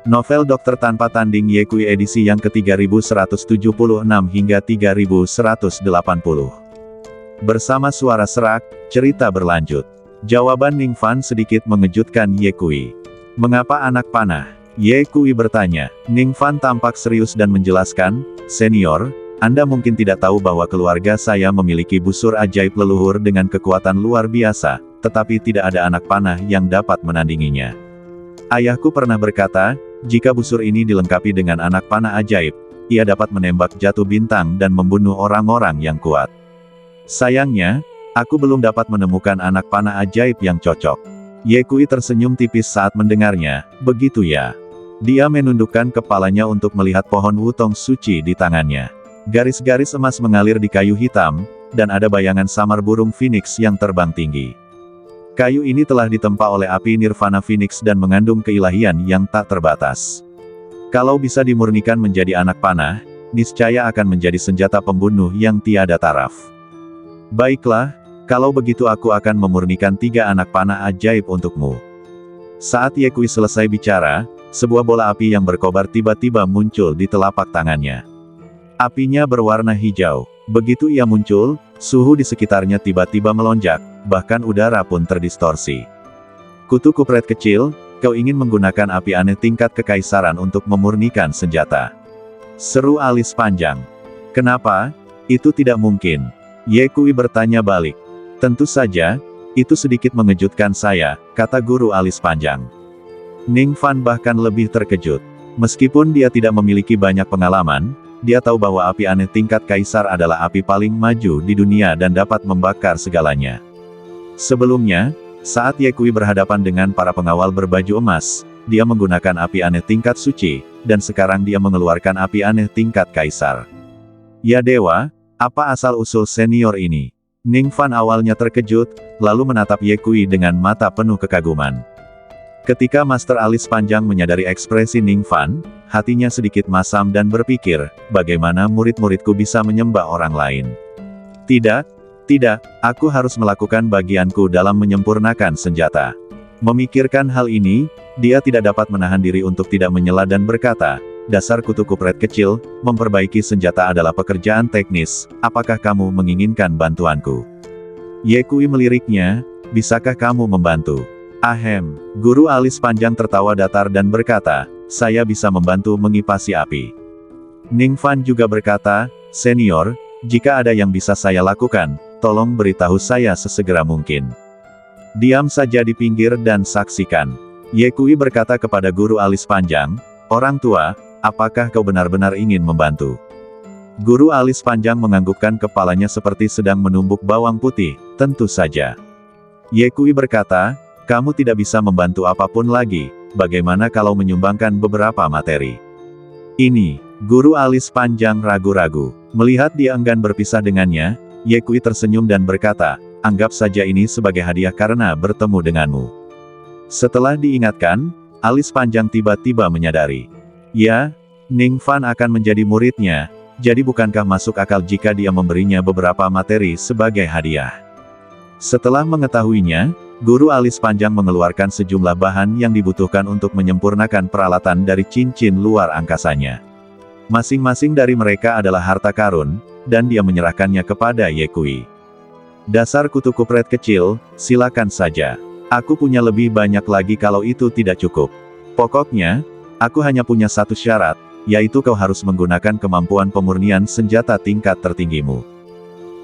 Novel Dokter Tanpa Tanding Ye Kui edisi yang ke-3176 hingga 3180. Bersama suara serak, cerita berlanjut. Jawaban Ning Fan sedikit mengejutkan Ye Kui. Mengapa anak panah? Ye Kui bertanya. Ning Fan tampak serius dan menjelaskan, "Senior, Anda mungkin tidak tahu bahwa keluarga saya memiliki busur ajaib leluhur dengan kekuatan luar biasa, tetapi tidak ada anak panah yang dapat menandinginya. Ayahku pernah berkata, jika busur ini dilengkapi dengan anak panah ajaib, ia dapat menembak jatuh bintang dan membunuh orang-orang yang kuat. Sayangnya, aku belum dapat menemukan anak panah ajaib yang cocok." Ye Kui tersenyum tipis saat mendengarnya. "Begitu ya?" Dia menundukkan kepalanya untuk melihat pohon wutong suci di tangannya. Garis-garis emas mengalir di kayu hitam, dan ada bayangan samar burung phoenix yang terbang tinggi. Kayu ini telah ditempa oleh api nirvana phoenix dan mengandung keilahian yang tak terbatas. Kalau bisa dimurnikan menjadi anak panah, niscaya akan menjadi senjata pembunuh yang tiada taraf. "Baiklah, kalau begitu aku akan memurnikan 3 anak panah ajaib untukmu." Saat Ye Kui selesai bicara, sebuah bola api yang berkobar tiba-tiba muncul di telapak tangannya. Apinya berwarna hijau. Begitu ia muncul, suhu di sekitarnya tiba-tiba melonjak, bahkan udara pun terdistorsi. "Kutu kupret kecil, kau ingin menggunakan api aneh tingkat kekaisaran untuk memurnikan senjata?" seru alis panjang. "Kenapa? Itu tidak mungkin." Ye Kui bertanya balik. "Tentu saja, itu sedikit mengejutkan saya," kata guru alis panjang. Ning Fan bahkan lebih terkejut. Meskipun dia tidak memiliki banyak pengalaman, dia tahu bahwa api aneh tingkat kaisar adalah api paling maju di dunia dan dapat membakar segalanya. Sebelumnya, saat Ye Kui berhadapan dengan para pengawal berbaju emas, dia menggunakan api aneh tingkat suci, dan sekarang dia mengeluarkan api aneh tingkat kaisar. "Ya dewa, apa asal-usul senior ini?" Ning Fan awalnya terkejut, lalu menatap Ye Kui dengan mata penuh kekaguman. Ketika Master Alis Panjang menyadari ekspresi Ning Fan, hatinya sedikit masam dan berpikir, bagaimana murid-muridku bisa menyembah orang lain? Tidak, aku harus melakukan bagianku dalam menyempurnakan senjata." Memikirkan hal ini, dia tidak dapat menahan diri untuk tidak menyela dan berkata, "Dasar kutu kupret kecil, memperbaiki senjata adalah pekerjaan teknis, apakah kamu menginginkan bantuanku?" Ye Kui meliriknya, "Bisakah kamu membantu?" "Ahem." Guru alis panjang tertawa datar dan berkata, "Saya bisa membantu mengipasi api." Ning Fan juga berkata, "Senior, jika ada yang bisa saya lakukan, tolong beritahu saya sesegera mungkin. Diam saja di pinggir dan saksikan." Ye Kui berkata kepada guru alis panjang, "Orang tua, apakah kau benar-benar ingin membantu?" Guru alis panjang menganggukkan kepalanya seperti sedang menumbuk bawang putih. "Tentu saja." Ye Kui berkata, "Kamu tidak bisa membantu apapun lagi, bagaimana kalau menyumbangkan beberapa materi?" Ini, guru alis panjang ragu-ragu. Melihat dia enggan berpisah dengannya, Ye Kui tersenyum dan berkata, "Anggap saja ini sebagai hadiah karena bertemu denganmu." Setelah diingatkan, alis panjang tiba-tiba menyadari. Ya, Ning Fan akan menjadi muridnya, jadi bukankah masuk akal jika dia memberinya beberapa materi sebagai hadiah? Setelah mengetahuinya, guru alis panjang mengeluarkan sejumlah bahan yang dibutuhkan untuk menyempurnakan peralatan dari cincin luar angkasanya. Masing-masing dari mereka adalah harta karun, dan dia menyerahkannya kepada Ye Kui. "Dasar kutu kupret kecil, silakan saja. Aku punya lebih banyak lagi kalau itu tidak cukup. Pokoknya, aku hanya punya satu syarat, yaitu kau harus menggunakan kemampuan pemurnian senjata tingkat tertinggimu.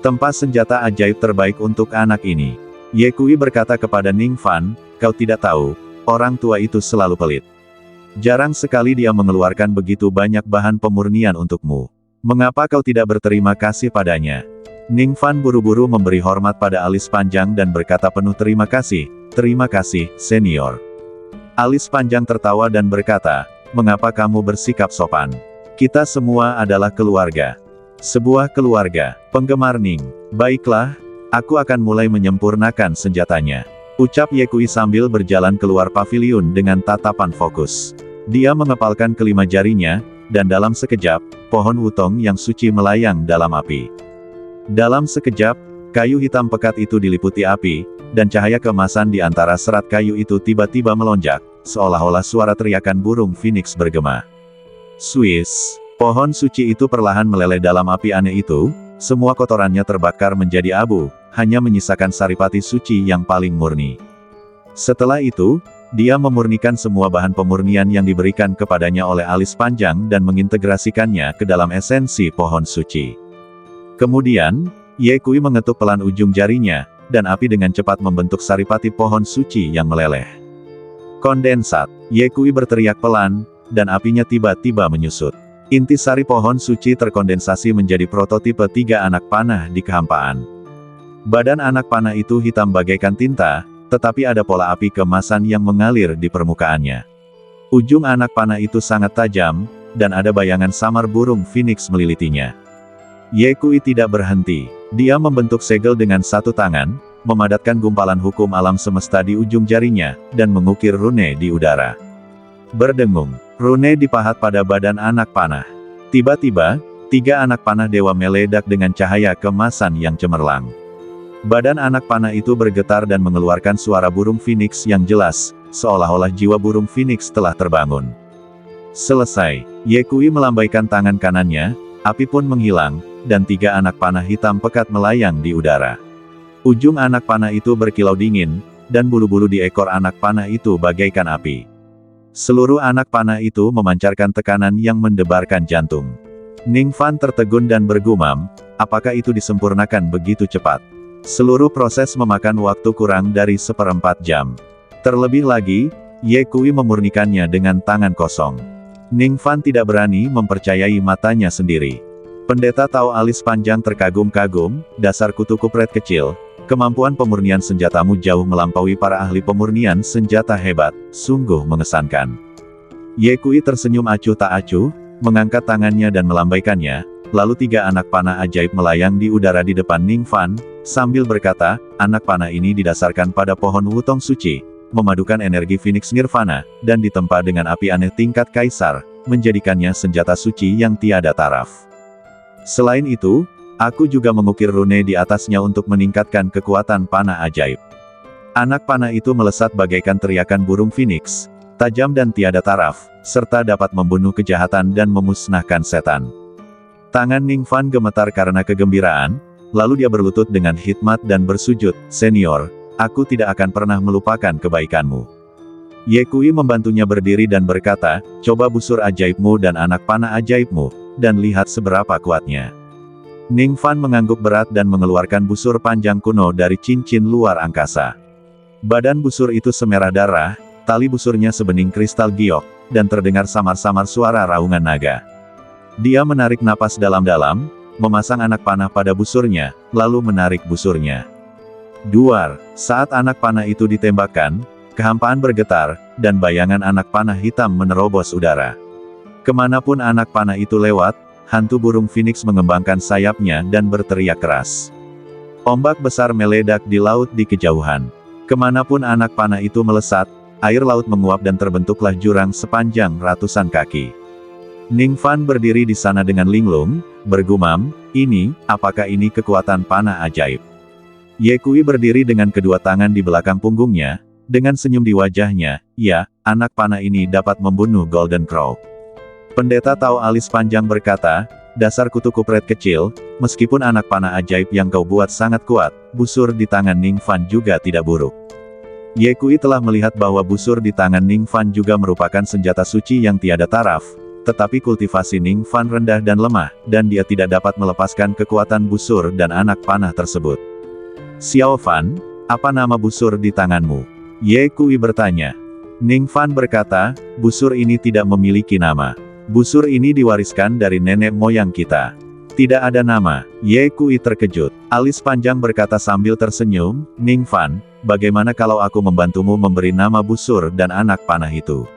Tempa senjata ajaib terbaik untuk anak ini." Ye Kui berkata kepada Ning Fan, "Kau tidak tahu, orang tua itu selalu pelit. Jarang sekali dia mengeluarkan begitu banyak bahan pemurnian untukmu. Mengapa kau tidak berterima kasih padanya?" Ning Fan buru-buru memberi hormat pada alis panjang dan berkata penuh terima kasih, "Terima kasih, senior." Alis panjang tertawa dan berkata, "Mengapa kamu bersikap sopan? Kita semua adalah keluarga. Sebuah keluarga, penggemar Ning. Baiklah, aku akan mulai menyempurnakan senjatanya," ucap Ye Kui sambil berjalan keluar paviliun dengan tatapan fokus. Dia mengepalkan kelima jarinya, dan dalam sekejap, pohon wutong yang suci melayang dalam api. Dalam sekejap, kayu hitam pekat itu diliputi api, dan cahaya keemasan di antara serat kayu itu tiba-tiba melonjak, seolah-olah suara teriakan burung phoenix bergema. Swiss, pohon suci itu perlahan meleleh dalam api aneh itu, semua kotorannya terbakar menjadi abu, hanya menyisakan saripati suci yang paling murni. Setelah itu, dia memurnikan semua bahan pemurnian yang diberikan kepadanya oleh alis panjang dan mengintegrasikannya ke dalam esensi pohon suci. Kemudian, Ye Kui mengetuk pelan ujung jarinya, dan api dengan cepat membentuk saripati pohon suci yang meleleh. Kondensat, Ye Kui berteriak pelan, dan apinya tiba-tiba menyusut. Intisari pohon suci terkondensasi menjadi prototipe 3 anak panah di kehampaan. Badan anak panah itu hitam bagaikan tinta, tetapi ada pola api keemasan yang mengalir di permukaannya. Ujung anak panah itu sangat tajam, dan ada bayangan samar burung phoenix melilitinya. Ye Kui tidak berhenti. Dia membentuk segel dengan satu tangan, memadatkan gumpalan hukum alam semesta di ujung jarinya, dan mengukir rune di udara. Berdengung, rune dipahat pada badan anak panah. Tiba-tiba, 3 anak panah dewa meledak dengan cahaya keemasan yang cemerlang. Badan anak panah itu bergetar dan mengeluarkan suara burung phoenix yang jelas, seolah-olah jiwa burung phoenix telah terbangun. Selesai, Ye Kui melambaikan tangan kanannya, api pun menghilang, dan 3 anak panah hitam pekat melayang di udara. Ujung anak panah itu berkilau dingin, dan bulu-bulu di ekor anak panah itu bagaikan api. Seluruh anak panah itu memancarkan tekanan yang mendebarkan jantung. Ning Fan tertegun dan bergumam, apakah itu disempurnakan begitu cepat? Seluruh proses memakan waktu kurang dari 1/4 jam. Terlebih lagi, Ye Kui memurnikannya dengan tangan kosong. Ning Fan tidak berani mempercayai matanya sendiri. Pendeta Tao alis panjang terkagum-kagum, dasar kutu kupret kecil, kemampuan pemurnian senjatamu jauh melampaui para ahli pemurnian senjata hebat, sungguh mengesankan. Ye Kui tersenyum acuh tak acuh, mengangkat tangannya dan melambaikannya, lalu 3 anak panah ajaib melayang di udara di depan Ning Fan, sambil berkata, anak panah ini didasarkan pada pohon wutong suci, memadukan energi Phoenix Nirvana, dan ditempa dengan api aneh tingkat kaisar, menjadikannya senjata suci yang tiada taraf. Selain itu, aku juga mengukir rune di atasnya untuk meningkatkan kekuatan panah ajaib. Anak panah itu melesat bagaikan teriakan burung phoenix, tajam dan tiada taraf, serta dapat membunuh kejahatan dan memusnahkan setan. Tangan Ning Fan gemetar karena kegembiraan, lalu dia berlutut dengan hikmat dan bersujud, "Senior, aku tidak akan pernah melupakan kebaikanmu." Ye Kui membantunya berdiri dan berkata, "Coba busur ajaibmu dan anak panah ajaibmu, dan lihat seberapa kuatnya." Ning Fan mengangguk berat dan mengeluarkan busur panjang kuno dari cincin luar angkasa. Badan busur itu semerah darah, tali busurnya sebening kristal giok, dan terdengar samar-samar suara raungan naga. Dia menarik napas dalam-dalam, memasang anak panah pada busurnya, lalu menarik busurnya. Duar, saat anak panah itu ditembakkan, kehampaan bergetar, dan bayangan anak panah hitam menerobos udara. Kemanapun anak panah itu lewat, hantu burung phoenix mengembangkan sayapnya dan berteriak keras. Ombak besar meledak di laut di kejauhan. Kemanapun anak panah itu melesat, air laut menguap dan terbentuklah jurang sepanjang ratusan kaki. Ning Fan berdiri di sana dengan linglung, bergumam, apakah ini kekuatan panah ajaib? Ye Kui berdiri dengan kedua tangan di belakang punggungnya, dengan senyum di wajahnya, ya, anak panah ini dapat membunuh Golden Crow. Pendeta Tao alis panjang berkata, dasar kutu kupret kecil, meskipun anak panah ajaib yang kau buat sangat kuat, busur di tangan Ning Fan juga tidak buruk. Ye Kui telah melihat bahwa busur di tangan Ning Fan juga merupakan senjata suci yang tiada taraf, tetapi kultivasi Ning Fan rendah dan lemah, dan dia tidak dapat melepaskan kekuatan busur dan anak panah tersebut. "Xiao Fan, apa nama busur di tanganmu?" Ye Kui bertanya. Ning Fan berkata, busur ini tidak memiliki nama. Busur ini diwariskan dari nenek moyang kita. Tidak ada nama. Ye Kui terkejut. Alis panjang berkata sambil tersenyum, Ning Fan, bagaimana kalau aku membantumu memberi nama busur dan anak panah itu?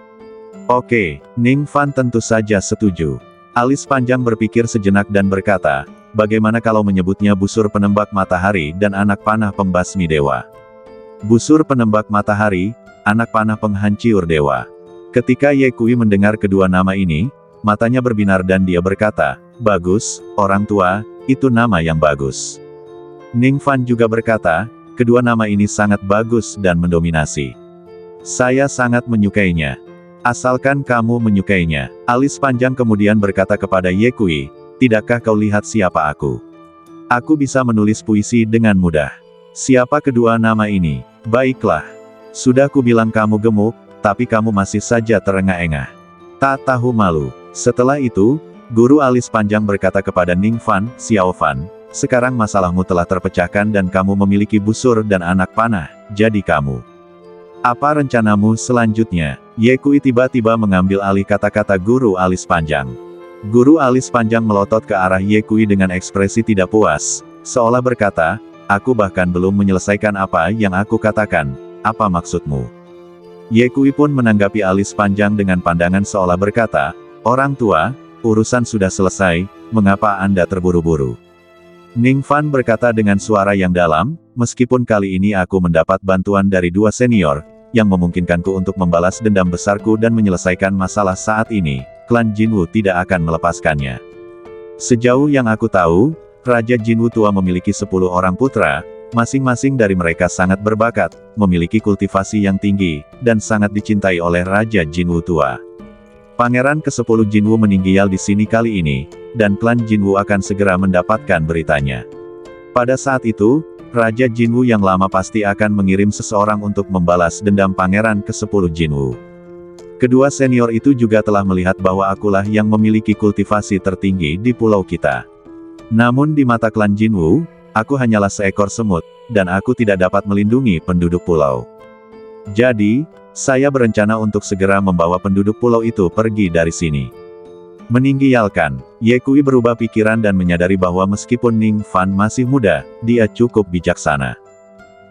Oke, Ning Fan tentu saja setuju. Alis panjang berpikir sejenak dan berkata, bagaimana kalau menyebutnya busur penembak matahari dan anak panah pembasmi dewa? Busur penembak matahari, anak panah penghancur dewa. Ketika Ye Kui mendengar kedua nama ini, matanya berbinar dan dia berkata, bagus, orang tua, itu nama yang bagus. Ning Fan juga berkata, kedua nama ini sangat bagus dan mendominasi. Saya sangat menyukainya. Asalkan kamu menyukainya. Alis panjang kemudian berkata kepada Ye Kui, tidakkah kau lihat siapa aku? Aku bisa menulis puisi dengan mudah. Siapa kedua nama ini? Baiklah. Sudah kubilang kamu gemuk, tapi kamu masih saja terengah-engah. Tak tahu malu. Setelah itu, guru alis panjang berkata kepada Ning Fan, Xiao Fan, sekarang masalahmu telah terpecahkan dan kamu memiliki busur dan anak panah, jadi kamu. Apa rencanamu selanjutnya? Ye Kui tiba-tiba mengambil alih kata-kata guru alis panjang. Guru alis panjang melotot ke arah Ye Kui dengan ekspresi tidak puas, seolah berkata, aku bahkan belum menyelesaikan apa yang aku katakan, apa maksudmu? Ye Kui pun menanggapi alis panjang dengan pandangan seolah berkata, orang tua, urusan sudah selesai, mengapa Anda terburu-buru? Ning Fan berkata dengan suara yang dalam, meskipun kali ini aku mendapat bantuan dari dua senior, yang memungkinkanku untuk membalas dendam besarku dan menyelesaikan masalah saat ini, klan Jinwu tidak akan melepaskannya. Sejauh yang aku tahu, Raja Jinwu tua memiliki 10 orang putra, masing-masing dari mereka sangat berbakat, memiliki kultivasi yang tinggi, dan sangat dicintai oleh Raja Jinwu tua. Pangeran ke-10 Jinwu meninggal di sini kali ini, dan klan Jinwu akan segera mendapatkan beritanya. Pada saat itu, Raja Jinwu yang lama pasti akan mengirim seseorang untuk membalas dendam Pangeran ke-10 Jinwu. Kedua senior itu juga telah melihat bahwa akulah yang memiliki kultivasi tertinggi di pulau kita. Namun di mata klan Jinwu, aku hanyalah seekor semut, dan aku tidak dapat melindungi penduduk pulau. Jadi, saya berencana untuk segera membawa penduduk pulau itu pergi dari sini. Meninggalkan, Ye Kui berubah pikiran dan menyadari bahwa meskipun Ning Fan masih muda, dia cukup bijaksana.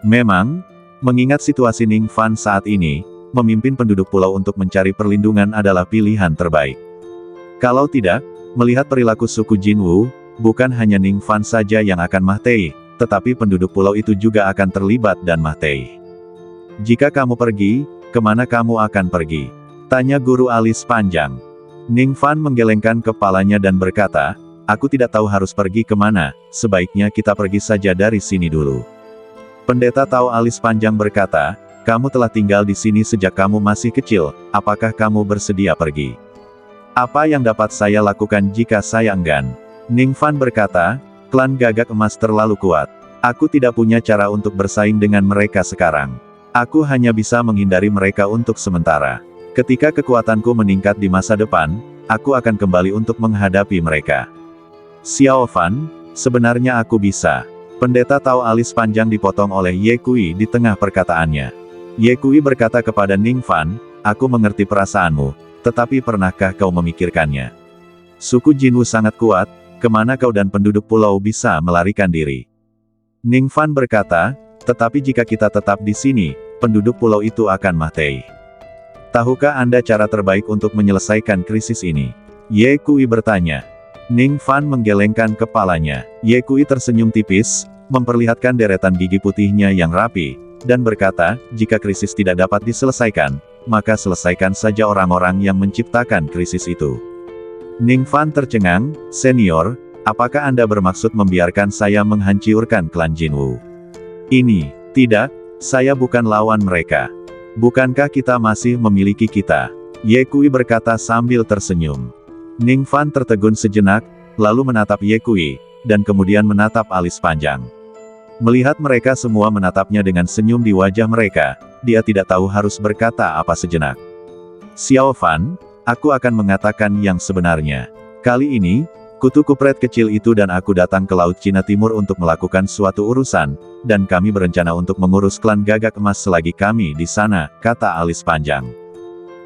Memang, mengingat situasi Ning Fan saat ini, memimpin penduduk pulau untuk mencari perlindungan adalah pilihan terbaik. Kalau tidak, melihat perilaku suku Jinwu, bukan hanya Ning Fan saja yang akan mati, tetapi penduduk pulau itu juga akan terlibat dan mati. Jika kamu pergi, kemana kamu akan pergi? Tanya guru alis panjang. Ning Fan menggelengkan kepalanya dan berkata, aku tidak tahu harus pergi kemana, sebaiknya kita pergi saja dari sini dulu. Pendeta Tao alis panjang berkata, kamu telah tinggal di sini sejak kamu masih kecil, apakah kamu bersedia pergi? Apa yang dapat saya lakukan jika saya enggan? Ning Fan berkata, klan Gagak Emas terlalu kuat. Aku tidak punya cara untuk bersaing dengan mereka sekarang. Aku hanya bisa menghindari mereka untuk sementara. Ketika kekuatanku meningkat di masa depan, aku akan kembali untuk menghadapi mereka. Xiao Fan, sebenarnya aku bisa. Pendeta Tao alis panjang dipotong oleh Ye Kui di tengah perkataannya. Ye Kui berkata kepada Ning Fan, aku mengerti perasaanmu, tetapi pernahkah kau memikirkannya? Suku Jinwu sangat kuat, kemana kau dan penduduk pulau bisa melarikan diri? Ning Fan berkata, tetapi jika kita tetap di sini, penduduk pulau itu akan mati. Tahukah Anda cara terbaik untuk menyelesaikan krisis ini? Ye Kui bertanya. Ning Fan menggelengkan kepalanya. Ye Kui tersenyum tipis, memperlihatkan deretan gigi putihnya yang rapi, dan berkata, jika krisis tidak dapat diselesaikan, maka selesaikan saja orang-orang yang menciptakan krisis itu. Ning Fan tercengang, senior, apakah Anda bermaksud membiarkan saya menghancurkan klan Jinwu? Tidak, saya bukan lawan mereka. Bukankah kita masih memiliki kita? Ye Kui berkata sambil tersenyum. Ning Fan tertegun sejenak, lalu menatap Ye Kui, dan kemudian menatap alis panjang. Melihat mereka semua menatapnya dengan senyum di wajah mereka, dia tidak tahu harus berkata apa sejenak. Xiao Fan, aku akan mengatakan yang sebenarnya. Kali ini, kutu kupret kecil itu dan aku datang ke Laut Cina Timur untuk melakukan suatu urusan, dan kami berencana untuk mengurus klan Gagak Emas selagi kami di sana, kata alis panjang.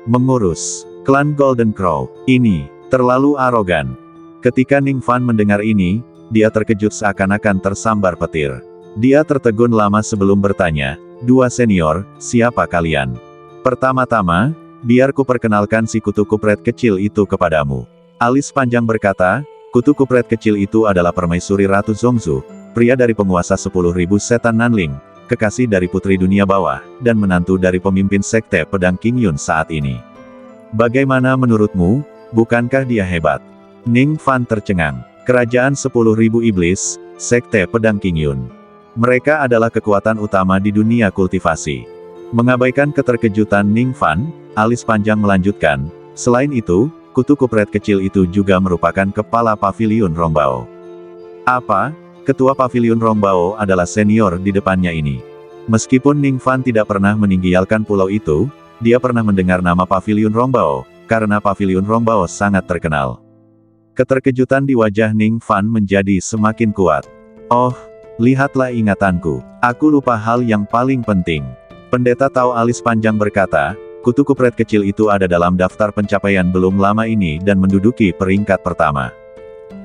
Mengurus klan Golden Crow, ini terlalu arogan. Ketika Ning Fan mendengar ini, dia terkejut seakan-akan tersambar petir. Dia tertegun lama sebelum bertanya, dua senior, siapa kalian? Pertama-tama, biar ku perkenalkan si kutu kupret kecil itu kepadamu. Alis panjang berkata, kutu kupret kecil itu adalah permaisuri Ratu Zongzu, pria dari penguasa 10.000 setan Nanling, kekasih dari putri dunia bawah, dan menantu dari pemimpin sekte pedang King Yun saat ini. Bagaimana menurutmu, bukankah dia hebat? Ning Fan tercengang. Kerajaan 10.000 iblis, sekte pedang King Yun. Mereka adalah kekuatan utama di dunia kultivasi. Mengabaikan keterkejutan Ning Fan, alis panjang melanjutkan, selain itu, kutu kupret kecil itu juga merupakan kepala paviliun Rongbao. Apa? Ketua paviliun Rongbao adalah senior di depannya ini. Meskipun Ning Fan tidak pernah meninggalkan pulau itu, dia pernah mendengar nama paviliun Rongbao, karena paviliun Rongbao sangat terkenal. Keterkejutan di wajah Ning Fan menjadi semakin kuat. Oh, lihatlah ingatanku. Aku lupa hal yang paling penting. Pendeta Tao alis panjang berkata, kutu kupret kecil itu ada dalam daftar pencapaian belum lama ini dan menduduki peringkat pertama.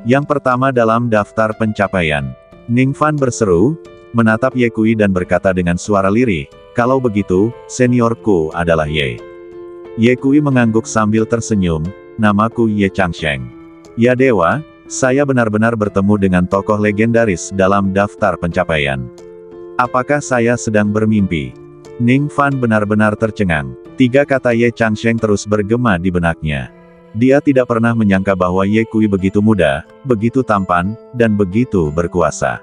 Yang pertama dalam daftar pencapaian. Ning Fan berseru, menatap Ye Kui dan berkata dengan suara lirih, kalau begitu, seniorku adalah Ye. Ye Kui mengangguk sambil tersenyum, namaku Ye Changsheng. Ya dewa, saya benar-benar bertemu dengan tokoh legendaris dalam daftar pencapaian. Apakah saya sedang bermimpi? Ning Fan benar-benar tercengang. 3 kata Ye Changsheng terus bergema di benaknya. Dia tidak pernah menyangka bahwa Ye Kui begitu muda, begitu tampan, dan begitu berkuasa.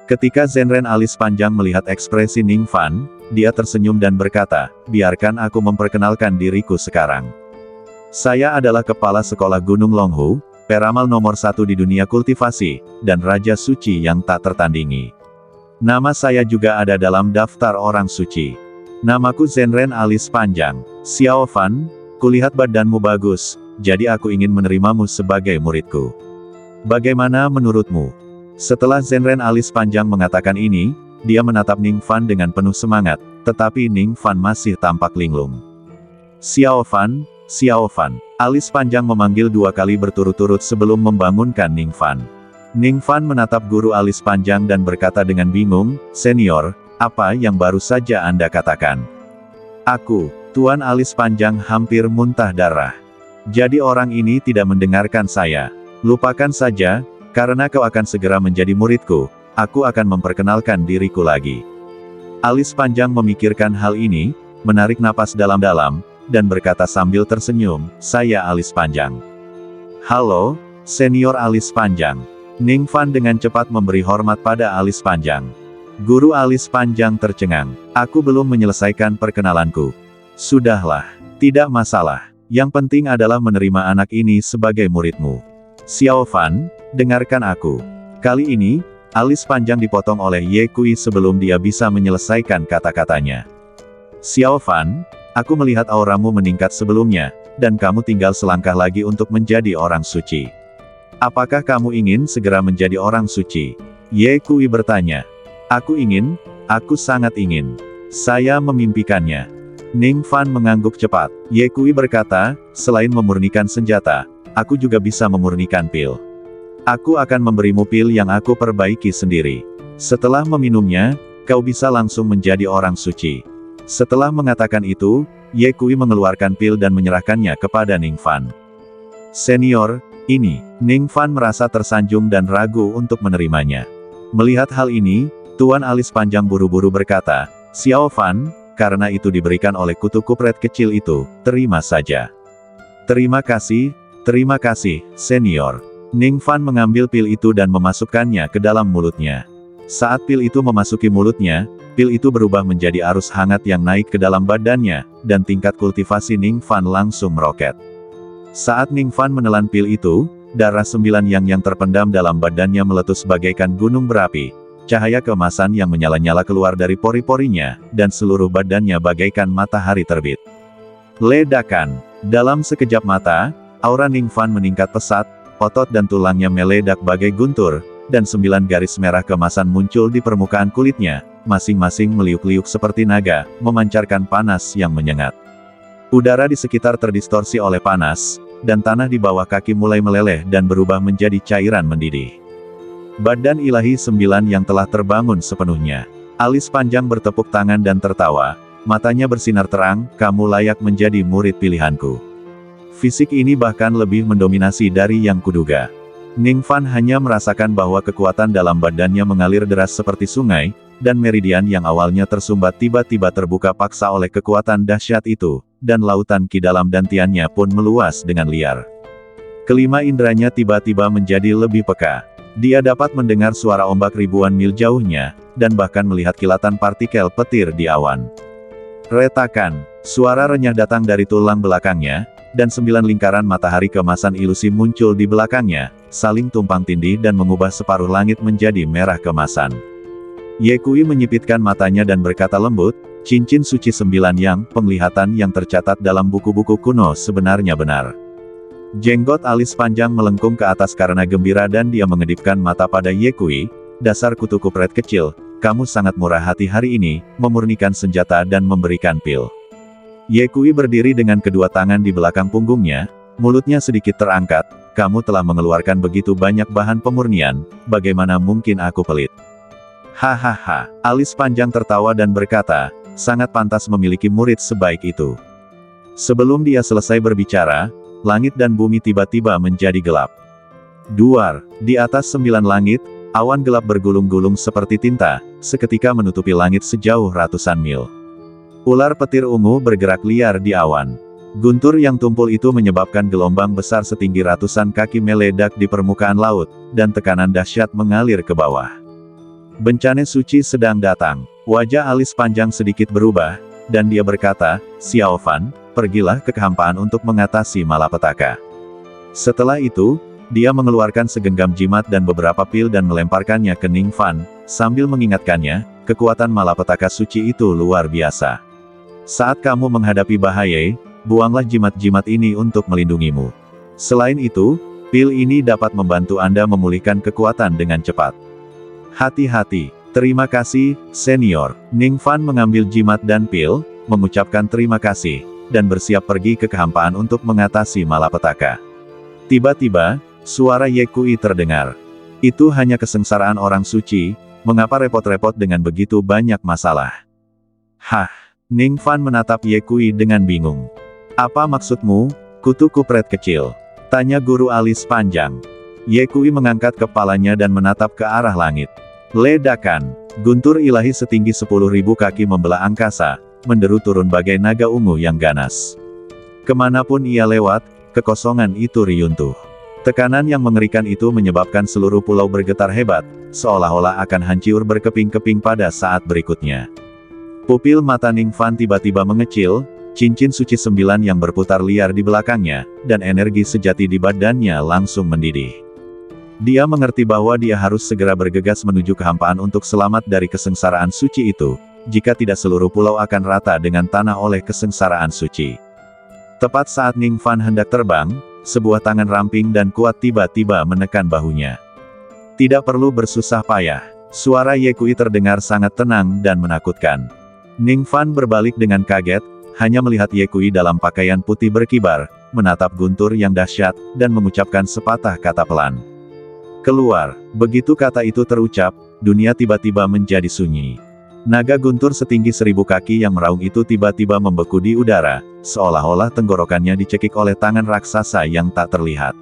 Ketika Zhenren alis panjang melihat ekspresi Ning Fan, dia tersenyum dan berkata, biarkan aku memperkenalkan diriku sekarang. Saya adalah kepala sekolah Gunung Longhu, peramal nomor 1 di dunia kultivasi, dan Raja Suci yang tak tertandingi. Nama saya juga ada dalam daftar orang suci. Namaku Zhenren alis panjang. Xiao Fan, kulihat badanmu bagus, jadi aku ingin menerimamu sebagai muridku. Bagaimana menurutmu? Setelah Zhenren alis panjang mengatakan ini, dia menatap Ning Fan dengan penuh semangat, tetapi Ning Fan masih tampak linglung. Xiao Fan, alis panjang memanggil 2 kali berturut-turut sebelum membangunkan Ning Fan. Ning Fan menatap guru alis panjang dan berkata dengan bingung, senior, apa yang baru saja Anda katakan? Aku, Tuan alis panjang hampir muntah darah. Jadi orang ini tidak mendengarkan saya. Lupakan saja, karena kau akan segera menjadi muridku, aku akan memperkenalkan diriku lagi. Alis panjang memikirkan hal ini, menarik napas dalam-dalam, dan berkata sambil tersenyum, saya alis panjang. Halo, senior alis panjang. Ning Fan dengan cepat memberi hormat pada alis panjang. Guru alis panjang tercengang. Aku belum menyelesaikan perkenalanku. Sudahlah, tidak masalah. Yang penting adalah menerima anak ini sebagai muridmu. Xiao Fan, dengarkan aku. Kali ini, alis panjang dipotong oleh Ye Kui sebelum dia bisa menyelesaikan kata-katanya. Xiao Fan, aku melihat auramu meningkat sebelumnya, dan kamu tinggal selangkah lagi untuk menjadi orang suci. Apakah kamu ingin segera menjadi orang suci? Ye Kui bertanya. Aku ingin, aku sangat ingin. Saya memimpikannya. Ning Fan mengangguk cepat. Ye Kui berkata, selain memurnikan senjata, aku juga bisa memurnikan pil. Aku akan memberimu pil yang aku perbaiki sendiri. Setelah meminumnya, kau bisa langsung menjadi orang suci. Setelah mengatakan itu, Ye Kui mengeluarkan pil dan menyerahkannya kepada Ning Fan. Senior, ini, Ning Fan merasa tersanjung dan ragu untuk menerimanya. Melihat hal ini, Tuan alis panjang buru-buru berkata, Xiao Fan, karena itu diberikan oleh kutu kupret kecil itu, terima saja. Terima kasih, senior. Ning Fan mengambil pil itu dan memasukkannya ke dalam mulutnya. Saat pil itu memasuki mulutnya, pil itu berubah menjadi arus hangat yang naik ke dalam badannya, dan tingkat kultivasi Ning Fan langsung meroket. Saat Ning Fan menelan pil itu, darah 9 yang terpendam dalam badannya meletus bagaikan gunung berapi. Cahaya keemasan yang menyala-nyala keluar dari pori-porinya, dan seluruh badannya bagaikan matahari terbit. Ledakan. Dalam sekejap mata, aura Ning Fan meningkat pesat, otot dan tulangnya meledak bagai guntur, dan 9 garis merah keemasan muncul di permukaan kulitnya, masing-masing meliuk-liuk seperti naga, memancarkan panas yang menyengat. Udara di sekitar terdistorsi oleh panas, dan tanah di bawah kaki mulai meleleh dan berubah menjadi cairan mendidih. Badan ilahi 9 yang telah terbangun sepenuhnya. Alis panjang bertepuk tangan dan tertawa, matanya bersinar terang, kamu layak menjadi murid pilihanku. Fisik ini bahkan lebih mendominasi dari yang kuduga. Ning Fan hanya merasakan bahwa kekuatan dalam badannya mengalir deras seperti sungai, dan meridian yang awalnya tersumbat tiba-tiba terbuka paksa oleh kekuatan dahsyat itu, dan lautan ki dalam dantiannya pun meluas dengan liar. Kelima indranya tiba-tiba menjadi lebih peka. Dia dapat mendengar suara ombak ribuan mil jauhnya, dan bahkan melihat kilatan partikel petir di awan. Retakan. Suara renyah datang dari tulang belakangnya, dan 9 lingkaran matahari keemasan ilusi muncul di belakangnya, saling tumpang tindih dan mengubah separuh langit menjadi merah keemasan. Ye Kui menyipitkan matanya dan berkata lembut, cincin suci 9 yang, penglihatan yang tercatat dalam buku-buku kuno sebenarnya benar. Jenggot alis panjang melengkung ke atas karena gembira dan dia mengedipkan mata pada Ye Kui. Dasar kutu kupret kecil, kamu sangat murah hati hari ini, memurnikan senjata dan memberikan pil. Ye Kui berdiri dengan kedua tangan di belakang punggungnya, mulutnya sedikit terangkat, kamu telah mengeluarkan begitu banyak bahan pemurnian, bagaimana mungkin aku pelit? Hahaha, alis panjang tertawa dan berkata, sangat pantas memiliki murid sebaik itu. Sebelum dia selesai berbicara, langit dan bumi tiba-tiba menjadi gelap. Duar, di atas 9 langit, awan gelap bergulung-gulung seperti tinta, seketika menutupi langit sejauh ratusan mil. Ular petir ungu bergerak liar di awan. Guntur yang tumpul itu menyebabkan gelombang besar setinggi ratusan kaki meledak di permukaan laut, dan tekanan dahsyat mengalir ke bawah. Bencana suci sedang datang. Wajah alis panjang sedikit berubah, dan dia berkata, Xiao Fan, pergilah ke kehampaan untuk mengatasi malapetaka. Setelah itu, dia mengeluarkan segenggam jimat dan beberapa pil dan melemparkannya ke Ning Fan, sambil mengingatkannya, kekuatan malapetaka suci itu luar biasa. Saat kamu menghadapi bahaya, buanglah jimat-jimat ini untuk melindungimu. Selain itu, pil ini dapat membantu Anda memulihkan kekuatan dengan cepat. Hati-hati. Terima kasih, senior. Ning Fan mengambil jimat dan pil, mengucapkan terima kasih, dan bersiap pergi ke kehampaan untuk mengatasi malapetaka. Tiba-tiba, suara Ye Kui terdengar. Itu hanya kesengsaraan orang suci, mengapa repot-repot dengan begitu banyak masalah? Hah? Ning Fan menatap Ye Kui dengan bingung. Apa maksudmu, kutu kupret kecil? Tanya guru alis panjang. Ye Kui mengangkat kepalanya dan menatap ke arah langit. Ledakan. Guntur ilahi setinggi 10.000 kaki membelah angkasa, menderu turun bagai naga ungu yang ganas. Kemanapun ia lewat, kekosongan itu riuntuh. Tekanan yang mengerikan itu menyebabkan seluruh pulau bergetar hebat, seolah-olah akan hancur berkeping-keping pada saat berikutnya. Pupil mata Ning Fan tiba-tiba mengecil, cincin suci 9 yang berputar liar di belakangnya, dan energi sejati di badannya langsung mendidih. Dia mengerti bahwa dia harus segera bergegas menuju kehampaan untuk selamat dari kesengsaraan suci itu, jika tidak seluruh pulau akan rata dengan tanah oleh kesengsaraan suci. Tepat saat Ning Fan hendak terbang, sebuah tangan ramping dan kuat tiba-tiba menekan bahunya. Tidak perlu bersusah payah. Suara Ye Kui terdengar sangat tenang dan menakutkan. Ning Fan berbalik dengan kaget, hanya melihat Ye Kui dalam pakaian putih berkibar, menatap guntur yang dahsyat, dan mengucapkan sepatah kata pelan. Keluar. Begitu kata itu terucap, dunia tiba-tiba menjadi sunyi. Naga guntur setinggi 1000 kaki yang meraung itu tiba-tiba membeku di udara, seolah-olah tenggorokannya dicekik oleh tangan raksasa yang tak terlihat.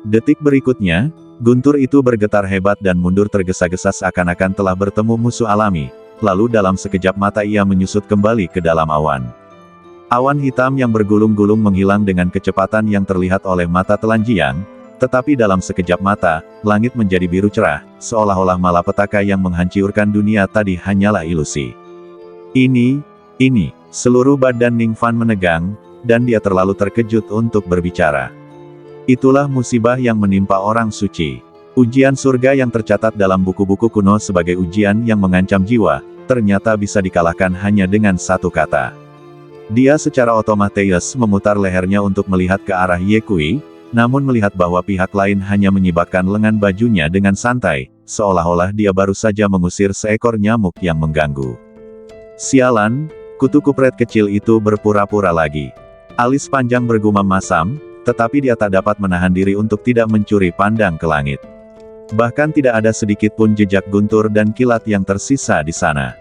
Detik berikutnya, guntur itu bergetar hebat dan mundur tergesa-gesa seakan-akan telah bertemu musuh alami, lalu dalam sekejap mata ia menyusut kembali ke dalam awan. Awan hitam yang bergulung-gulung menghilang dengan kecepatan yang terlihat oleh mata telanjiang, tetapi dalam sekejap mata, langit menjadi biru cerah, seolah-olah malapetaka yang menghancurkan dunia tadi hanyalah ilusi. Ini, seluruh badan Ning Fan menegang, dan dia terlalu terkejut untuk berbicara. Itulah musibah yang menimpa orang suci. Ujian surga yang tercatat dalam buku-buku kuno sebagai ujian yang mengancam jiwa, ternyata bisa dikalahkan hanya dengan satu kata. Dia secara otomatis memutar lehernya untuk melihat ke arah Ye Kui, namun melihat bahwa pihak lain hanya menyibakkan lengan bajunya dengan santai, seolah-olah dia baru saja mengusir seekor nyamuk yang mengganggu. Sialan, kutu kupret kecil itu berpura-pura lagi. Alis panjang bergumam masam, tetapi dia tak dapat menahan diri untuk tidak mencuri pandang ke langit. Bahkan tidak ada sedikit pun jejak guntur dan kilat yang tersisa di sana.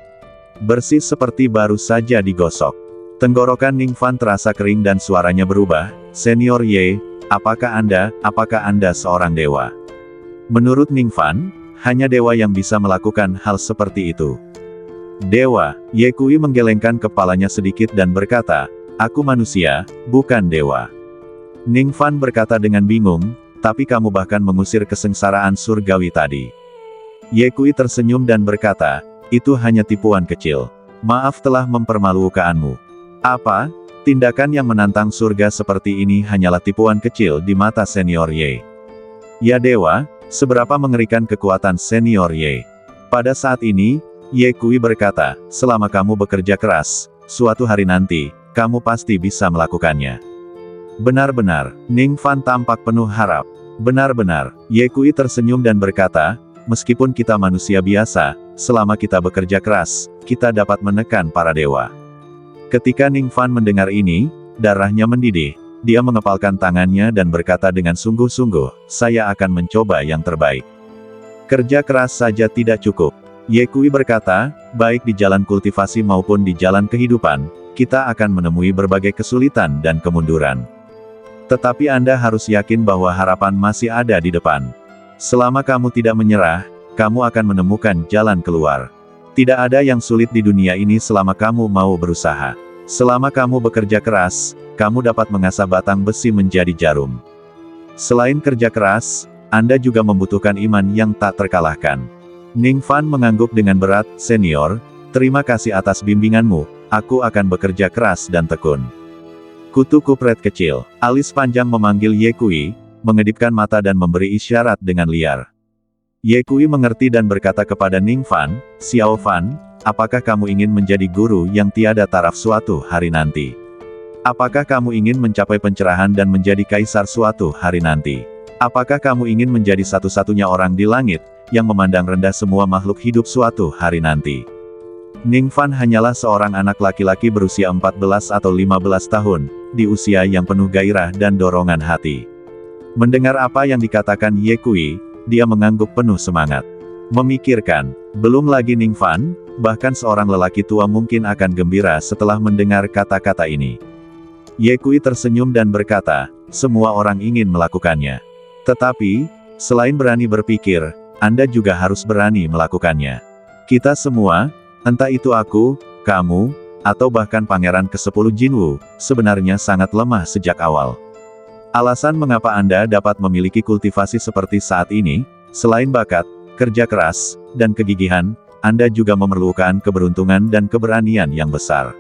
Bersih seperti baru saja digosok. Tenggorokan Ning Fan terasa kering dan suaranya berubah, Senior Ye, apakah Anda seorang dewa? Menurut Ning Fan, hanya dewa yang bisa melakukan hal seperti itu. Dewa, Ye Kui menggelengkan kepalanya sedikit dan berkata, aku manusia, bukan dewa. Ning Fan berkata dengan bingung, tapi kamu bahkan mengusir kesengsaraan surgawi tadi. Ye Kui tersenyum dan berkata, itu hanya tipuan kecil. Maaf telah mempermalukanmu. Apa? Tindakan yang menantang surga seperti ini hanyalah tipuan kecil di mata senior Ye. Ya dewa, seberapa mengerikan kekuatan senior Ye. Pada saat ini, Ye Kui berkata, selama kamu bekerja keras, suatu hari nanti, kamu pasti bisa melakukannya. Benar-benar, Ning Fan tampak penuh harap. Benar-benar, Ye Kui tersenyum dan berkata, meskipun kita manusia biasa, selama kita bekerja keras, kita dapat menekan para dewa. Ketika Ning Fan mendengar ini, darahnya mendidih. Dia mengepalkan tangannya dan berkata dengan sungguh-sungguh, saya akan mencoba yang terbaik. Kerja keras saja tidak cukup. Ye Kui berkata, baik di jalan kultivasi maupun di jalan kehidupan, kita akan menemui berbagai kesulitan dan kemunduran. Tetapi Anda harus yakin bahwa harapan masih ada di depan. Selama kamu tidak menyerah, kamu akan menemukan jalan keluar. Tidak ada yang sulit di dunia ini selama kamu mau berusaha. Selama kamu bekerja keras, kamu dapat mengasah batang besi menjadi jarum. Selain kerja keras, Anda juga membutuhkan iman yang tak terkalahkan. Ning Fan mengangguk dengan berat, senior, terima kasih atas bimbinganmu, aku akan bekerja keras dan tekun. Kutu kupret kecil, alis panjang memanggil Ye Kui, mengedipkan mata dan memberi isyarat dengan liar. Ye Kui mengerti dan berkata kepada Ning Fan, Xiao Fan, apakah kamu ingin menjadi guru yang tiada taraf suatu hari nanti? Apakah kamu ingin mencapai pencerahan dan menjadi kaisar suatu hari nanti? Apakah kamu ingin menjadi satu-satunya orang di langit, yang memandang rendah semua makhluk hidup suatu hari nanti? Ning Fan hanyalah seorang anak laki-laki berusia 14 atau 15 tahun, di usia yang penuh gairah dan dorongan hati. Mendengar apa yang dikatakan Ye Kui, dia mengangguk penuh semangat. Memikirkan, belum lagi Ning Fan, bahkan seorang lelaki tua mungkin akan gembira setelah mendengar kata-kata ini. Ye Kui tersenyum dan berkata, semua orang ingin melakukannya. Tetapi, selain berani berpikir, Anda juga harus berani melakukannya. Kita semua, entah itu aku, kamu, atau bahkan Pangeran ke-10 Jinwu, sebenarnya sangat lemah sejak awal. Alasan mengapa Anda dapat memiliki kultivasi seperti saat ini, selain bakat, kerja keras, dan kegigihan, Anda juga memerlukan keberuntungan dan keberanian yang besar.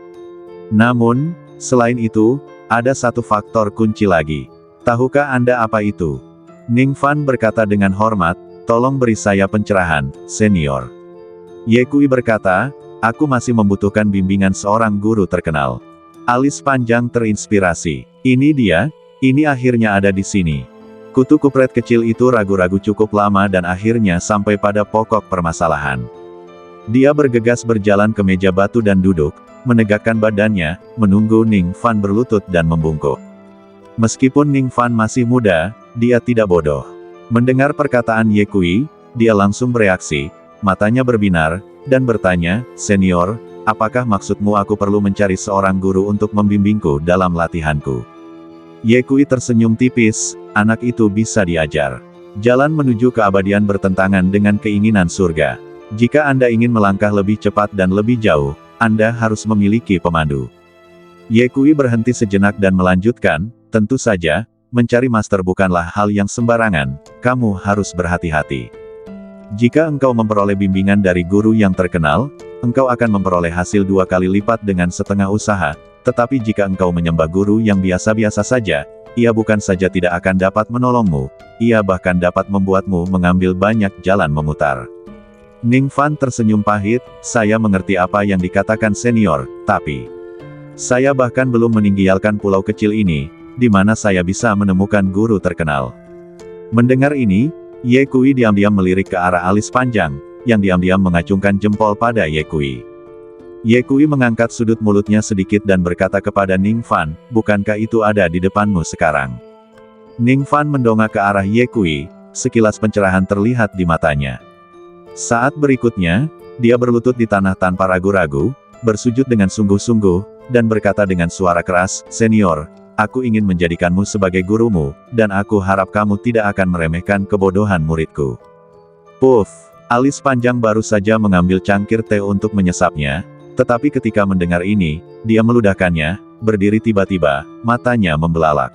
Namun, selain itu, ada satu faktor kunci lagi. Tahukah Anda apa itu? Ning Fan berkata dengan hormat, tolong beri saya pencerahan, senior. Ye Kui berkata, aku masih membutuhkan bimbingan seorang guru terkenal. Alis panjang terinspirasi. Ini dia, ini akhirnya ada di sini. Kutu kupret kecil itu ragu-ragu cukup lama dan akhirnya sampai pada pokok permasalahan. Dia bergegas berjalan ke meja batu dan duduk, menegakkan badannya, menunggu Ning Fan berlutut dan membungkuk. Meskipun Ning Fan masih muda, dia tidak bodoh. Mendengar perkataan Ye Kui, dia langsung bereaksi, matanya berbinar, dan bertanya, senior, apakah maksudmu aku perlu mencari seorang guru untuk membimbingku dalam latihanku? Ye Kui tersenyum tipis, anak itu bisa diajar. Jalan menuju keabadian bertentangan dengan keinginan surga. Jika Anda ingin melangkah lebih cepat dan lebih jauh, Anda harus memiliki pemandu. Ye Kui berhenti sejenak dan melanjutkan, tentu saja, mencari master bukanlah hal yang sembarangan, kamu harus berhati-hati. Jika engkau memperoleh bimbingan dari guru yang terkenal, engkau akan memperoleh hasil 2 kali lipat dengan setengah usaha, tetapi jika engkau menyembah guru yang biasa-biasa saja, ia bukan saja tidak akan dapat menolongmu, ia bahkan dapat membuatmu mengambil banyak jalan memutar. Ning Fan tersenyum pahit, saya mengerti apa yang dikatakan senior, tapi saya bahkan belum meninggalkan pulau kecil ini, di mana saya bisa menemukan guru terkenal. Mendengar ini, Ye Kui diam-diam melirik ke arah alis panjang, yang diam-diam mengacungkan jempol pada Ye Kui. Ye Kui mengangkat sudut mulutnya sedikit dan berkata kepada Ning Fan, bukankah itu ada di depanmu sekarang? Ning Fan mendongak ke arah Ye Kui, sekilas pencerahan terlihat di matanya. Saat berikutnya, dia berlutut di tanah tanpa ragu-ragu, bersujud dengan sungguh-sungguh, dan berkata dengan suara keras, senior, aku ingin menjadikanmu sebagai gurumu, dan aku harap kamu tidak akan meremehkan kebodohan muridku. Puff, alis panjang baru saja mengambil cangkir teh untuk menyesapnya, tetapi ketika mendengar ini, dia meludahkannya, berdiri tiba-tiba, matanya membelalak.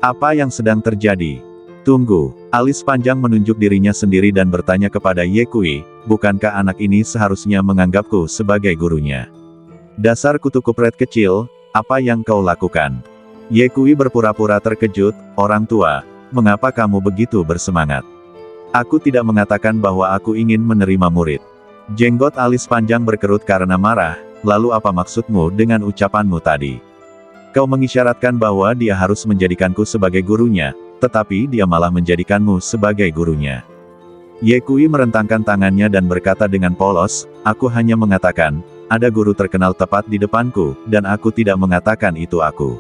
Apa yang sedang terjadi? Tunggu, alis panjang menunjuk dirinya sendiri dan bertanya kepada Ye Kui, bukankah anak ini seharusnya menganggapku sebagai gurunya? Dasar kutu kupret kecil, apa yang kau lakukan? Ye Kui berpura-pura terkejut, orang tua, mengapa kamu begitu bersemangat? Aku tidak mengatakan bahwa aku ingin menerima murid. Jenggot alis panjang berkerut karena marah, lalu apa maksudmu dengan ucapanmu tadi? Kau mengisyaratkan bahwa dia harus menjadikanku sebagai gurunya, tetapi dia malah menjadikanmu sebagai gurunya. Ye Kui merentangkan tangannya dan berkata dengan polos, aku hanya mengatakan, ada guru terkenal tepat di depanku, dan aku tidak mengatakan itu aku.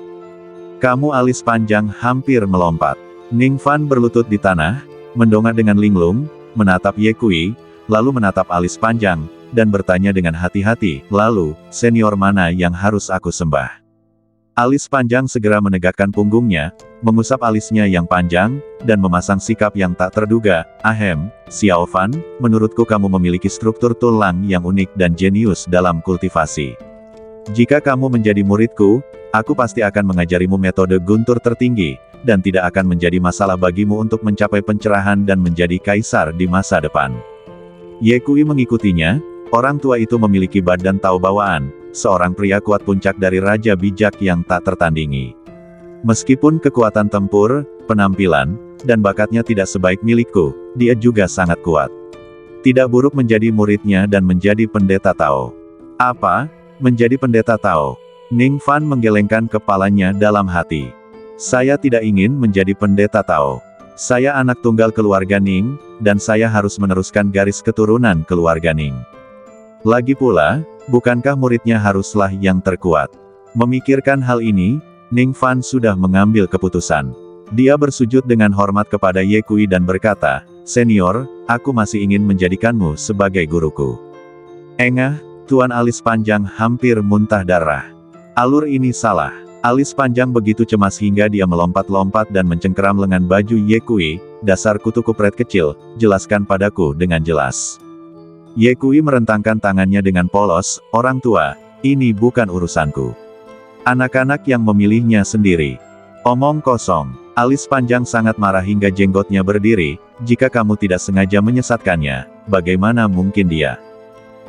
Kamu alis panjang hampir melompat. Ning Fan berlutut di tanah, mendongak dengan linglung, menatap Ye Kui, lalu menatap alis panjang, dan bertanya dengan hati-hati, lalu, senior mana yang harus aku sembah? Alis panjang segera menegakkan punggungnya, mengusap alisnya yang panjang, dan memasang sikap yang tak terduga, ahem, Xiao Fan, menurutku kamu memiliki struktur tulang yang unik dan jenius dalam kultivasi. Jika kamu menjadi muridku, aku pasti akan mengajarimu metode guntur tertinggi, dan tidak akan menjadi masalah bagimu untuk mencapai pencerahan dan menjadi kaisar di masa depan. Ye Kui mengikutinya, orang tua itu memiliki badan tahu bawaan, seorang pria kuat puncak dari raja bijak yang tak tertandingi. Meskipun kekuatan tempur, penampilan, dan bakatnya tidak sebaik milikku, dia juga sangat kuat. Tidak buruk menjadi muridnya dan menjadi pendeta Tao. Apa? Menjadi pendeta Tao? Ning Fan menggelengkan kepalanya dalam hati. Saya tidak ingin menjadi pendeta Tao. Saya anak tunggal keluarga Ning, dan saya harus meneruskan garis keturunan keluarga Ning. Lagi pula, bukankah muridnya haruslah yang terkuat? Memikirkan hal ini, Ning Fan sudah mengambil keputusan. Dia bersujud dengan hormat kepada Ye Kui dan berkata, senior, aku masih ingin menjadikanmu sebagai guruku. Engah, Tuan alis panjang hampir muntah darah. Alur ini salah. Alis panjang begitu cemas hingga dia melompat-lompat dan mencengkeram lengan baju Ye Kui, dasar kutu kupret kecil, jelaskan padaku dengan jelas. Ye Kui merentangkan tangannya dengan polos, orang tua, ini bukan urusanku. Anak-anak yang memilihnya sendiri. Omong kosong. Alis panjang sangat marah hingga jenggotnya berdiri, jika kamu tidak sengaja menyesatkannya, bagaimana mungkin dia?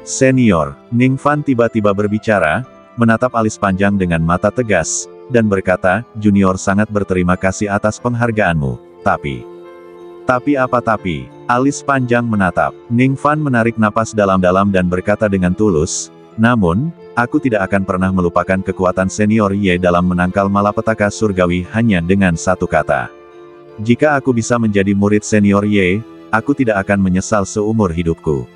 Senior, Ning Fan tiba-tiba berbicara, menatap alis panjang dengan mata tegas, dan berkata, junior sangat berterima kasih atas penghargaanmu, tapi apa tapi? Alis panjang menatap. Ning Fan menarik napas dalam-dalam dan berkata dengan tulus, namun, aku tidak akan pernah melupakan kekuatan senior Ye dalam menangkal malapetaka surgawi hanya dengan satu kata. Jika aku bisa menjadi murid senior Ye, aku tidak akan menyesal seumur hidupku.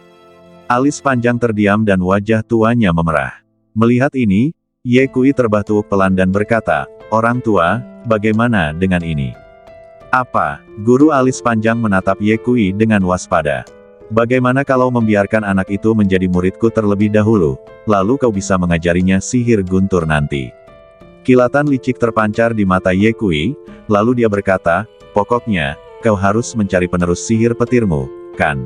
Alis panjang terdiam dan wajah tuanya memerah. Melihat ini, Ye Kui terbahtuk pelan dan berkata, orang tua, bagaimana dengan ini? Apa? Guru alis panjang menatap Ye Kui dengan waspada. Bagaimana kalau membiarkan anak itu menjadi muridku terlebih dahulu, lalu kau bisa mengajarinya sihir guntur nanti. Kilatan licik terpancar di mata Ye Kui, lalu dia berkata, pokoknya, kau harus mencari penerus sihir petirmu, kan?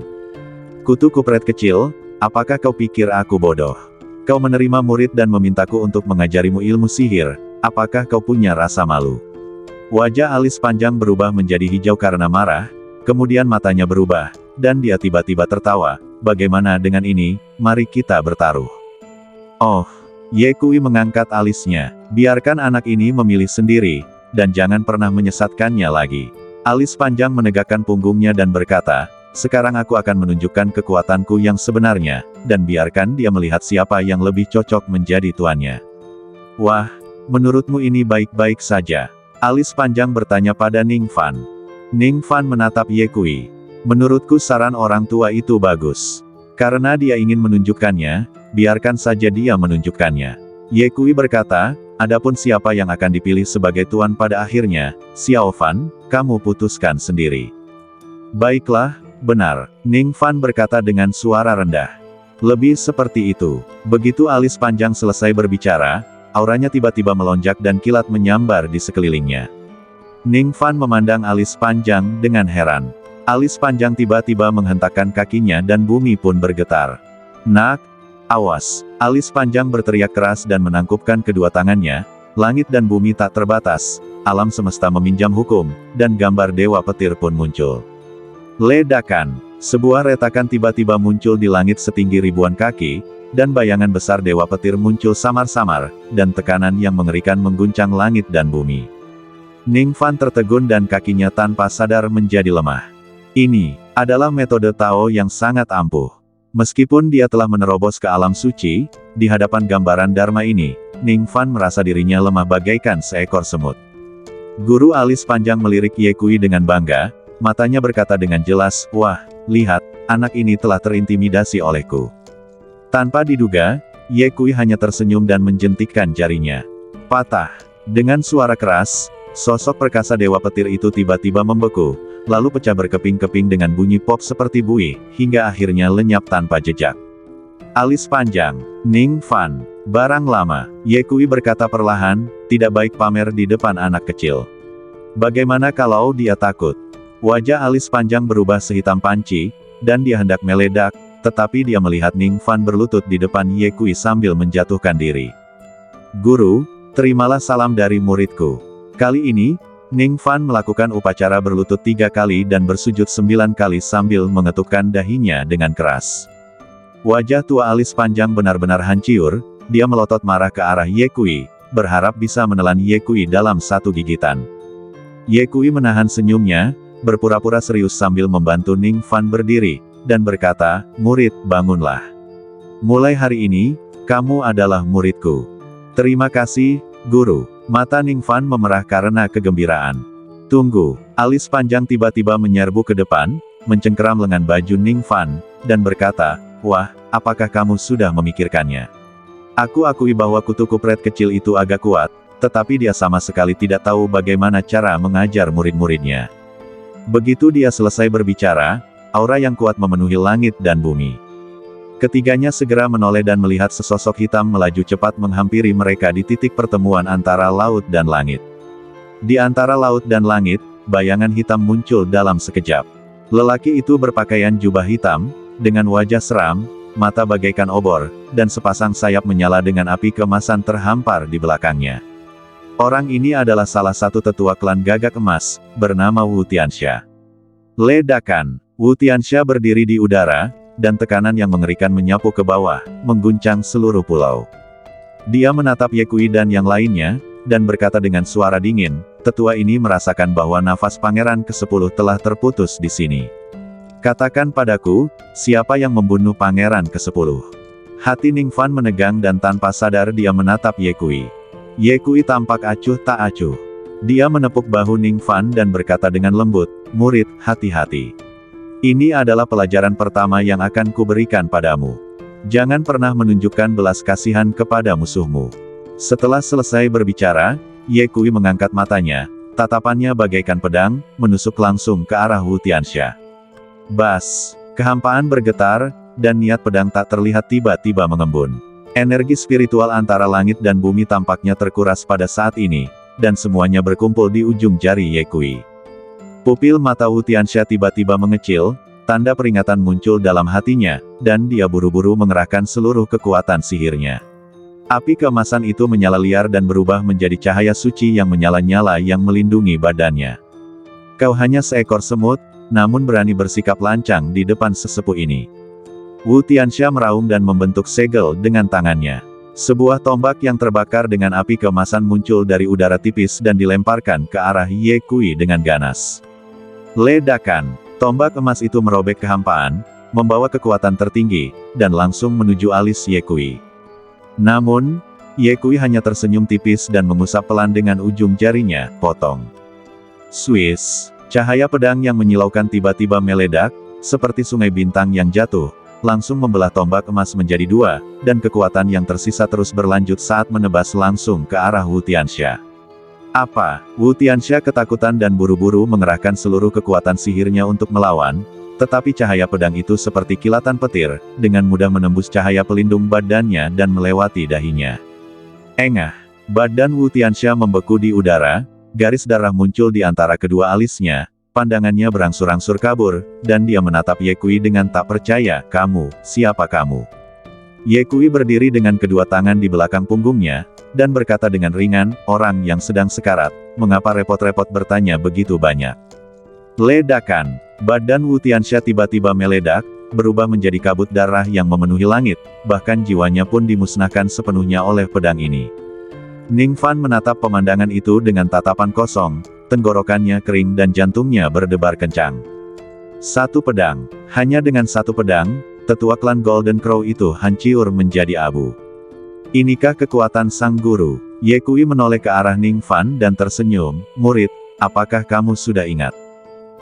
Kutu kupret kecil, apakah kau pikir aku bodoh? Kau menerima murid dan memintaku untuk mengajarimu ilmu sihir, apakah kau punya rasa malu? Wajah alis panjang berubah menjadi hijau karena marah, kemudian matanya berubah, dan dia tiba-tiba tertawa, bagaimana dengan ini, mari kita bertaruh. Oh, Ye Kui mengangkat alisnya, biarkan anak ini memilih sendiri, dan jangan pernah menyesatkannya lagi. Alis panjang menegakkan punggungnya dan berkata, sekarang aku akan menunjukkan kekuatanku yang sebenarnya, dan biarkan dia melihat siapa yang lebih cocok menjadi tuannya. Wah, menurutmu ini baik-baik saja? Alis panjang bertanya pada Ning Fan. Ning Fan menatap Ye Kui. Menurutku saran orang tua itu bagus. Karena dia ingin menunjukkannya, biarkan saja dia menunjukkannya. Ye Kui berkata, adapun siapa yang akan dipilih sebagai tuan pada akhirnya, Xiao Fan, kamu putuskan sendiri. Baiklah. Benar, Ning Fan berkata dengan suara rendah. Lebih seperti itu. Begitu alis panjang selesai berbicara, auranya tiba-tiba melonjak dan kilat menyambar di sekelilingnya. Ning Fan memandang alis panjang dengan heran. Alis panjang tiba-tiba menghentakkan kakinya dan bumi pun bergetar. Nak, awas! Alis panjang berteriak keras dan menangkupkan kedua tangannya, langit dan bumi tak terbatas, alam semesta meminjam hukum, dan gambar dewa petir pun muncul. Ledakan. Sebuah retakan tiba-tiba muncul di langit setinggi ribuan kaki, dan bayangan besar Dewa Petir muncul samar-samar, dan tekanan yang mengerikan mengguncang langit dan bumi. Ning Fan tertegun dan kakinya tanpa sadar menjadi lemah. Ini adalah metode Tao yang sangat ampuh. Meskipun dia telah menerobos ke alam suci, di hadapan gambaran Dharma ini, Ning Fan merasa dirinya lemah bagaikan seekor semut. Guru alis panjang melirik Ye Kui dengan bangga, matanya berkata dengan jelas, "Wah, lihat, anak ini telah terintimidasi olehku." Tanpa diduga, Ye Kui hanya tersenyum dan menjentikkan jarinya. Patah. Dengan suara keras, sosok perkasa Dewa Petir itu tiba-tiba membeku, lalu pecah berkeping-keping dengan bunyi pop seperti buih, hingga akhirnya lenyap tanpa jejak. Alis panjang, Ning Fan, barang lama, Ye Kui berkata perlahan, tidak baik pamer di depan anak kecil. Bagaimana kalau dia takut? Wajah alis panjang berubah sehitam panci, dan dia hendak meledak, tetapi dia melihat Ning Fan berlutut di depan Ye Kui sambil menjatuhkan diri. "Guru, terimalah salam dari muridku." Kali ini, Ning Fan melakukan upacara berlutut 3 kali dan bersujud 9 kali sambil mengetukkan dahinya dengan keras. Wajah tua alis panjang benar-benar hancur, dia melotot marah ke arah Ye Kui, berharap bisa menelan Ye Kui dalam satu gigitan. Ye Kui menahan senyumnya, berpura-pura serius sambil membantu Ning Fan berdiri, dan berkata, "Murid, bangunlah. Mulai hari ini, kamu adalah muridku." "Terima kasih, Guru." Mata Ning Fan memerah karena kegembiraan. "Tunggu." Alis panjang tiba-tiba menyerbu ke depan, mencengkeram lengan baju Ning Fan, dan berkata, "Wah, apakah kamu sudah memikirkannya? Aku akui bahwa kutu kupret kecil itu agak kuat, tetapi dia sama sekali tidak tahu bagaimana cara mengajar murid-muridnya." Begitu dia selesai berbicara, aura yang kuat memenuhi langit dan bumi. Ketiganya segera menoleh dan melihat sesosok hitam melaju cepat menghampiri mereka di titik pertemuan antara laut dan langit. Di antara laut dan langit, bayangan hitam muncul dalam sekejap. Lelaki itu berpakaian jubah hitam, dengan wajah seram, mata bagaikan obor, dan sepasang sayap menyala dengan api keemasan terhampar di belakangnya. Orang ini adalah salah satu tetua klan Gagak Emas, bernama Wu Tianxia. Ledakan. Wu Tianxia berdiri di udara, dan tekanan yang mengerikan menyapu ke bawah, mengguncang seluruh pulau. Dia menatap Ye Kui dan yang lainnya, dan berkata dengan suara dingin, "Tetua ini merasakan bahwa nafas Pangeran ke-10 telah terputus di sini. Katakan padaku, siapa yang membunuh Pangeran ke-10? Hati Ning Fan menegang dan tanpa sadar dia menatap Ye Kui. Ye Kui tampak acuh tak acuh. Dia menepuk bahu Ning Fan dan berkata dengan lembut, "Murid, hati-hati. Ini adalah pelajaran pertama yang akan kuberikan padamu. Jangan pernah menunjukkan belas kasihan kepada musuhmu." Setelah selesai berbicara, Ye Kui mengangkat matanya, tatapannya bagaikan pedang, menusuk langsung ke arah Wu Tianxia. Bas! Kehampaan bergetar, dan niat pedang tak terlihat tiba-tiba mengembun. Energi spiritual antara langit dan bumi tampaknya terkuras pada saat ini, dan semuanya berkumpul di ujung jari Ye Kui. Pupil mata Wu Tianxia tiba-tiba mengecil, tanda peringatan muncul dalam hatinya, dan dia buru-buru mengerahkan seluruh kekuatan sihirnya. Api keemasan itu menyala liar dan berubah menjadi cahaya suci yang menyala-nyala yang melindungi badannya. "Kau hanya seekor semut, namun berani bersikap lancang di depan sesepuh ini." Wu Tianxia meraung dan membentuk segel dengan tangannya. Sebuah tombak yang terbakar dengan api keemasan muncul dari udara tipis dan dilemparkan ke arah Ye Kui dengan ganas. Ledakan. Tombak emas itu merobek kehampaan, membawa kekuatan tertinggi, dan langsung menuju alis Ye Kui. Namun, Ye Kui hanya tersenyum tipis dan mengusap pelan dengan ujung jarinya, potong. Swiss. Cahaya pedang yang menyilaukan tiba-tiba meledak, seperti sungai bintang yang jatuh, langsung membelah tombak emas menjadi 2, dan kekuatan yang tersisa terus berlanjut saat menebas langsung ke arah Wu Tianxia. "Apa?" Wu Tianxia ketakutan dan buru-buru mengerahkan seluruh kekuatan sihirnya untuk melawan, tetapi cahaya pedang itu seperti kilatan petir, dengan mudah menembus cahaya pelindung badannya dan melewati dahinya. Engah! Badan Wu Tianxia membeku di udara, garis darah muncul di antara kedua alisnya, pandangannya berangsur-angsur kabur, dan dia menatap Ye Kui dengan tak percaya, "Kamu, siapa kamu?" Ye Kui berdiri dengan kedua tangan di belakang punggungnya, dan berkata dengan ringan, "Orang yang sedang sekarat, mengapa repot-repot bertanya begitu banyak?" Ledakan. Badan Wu Tianxia tiba-tiba meledak, berubah menjadi kabut darah yang memenuhi langit, bahkan jiwanya pun dimusnahkan sepenuhnya oleh pedang ini. Ning Fan menatap pemandangan itu dengan tatapan kosong, tenggorokannya kering dan jantungnya berdebar kencang. Satu pedang, hanya dengan satu pedang, tetua klan Golden Crow itu hancur menjadi abu. Inikah kekuatan sang guru? Ye Kui menoleh ke arah Ning Fan dan tersenyum, "Murid, apakah kamu sudah ingat?"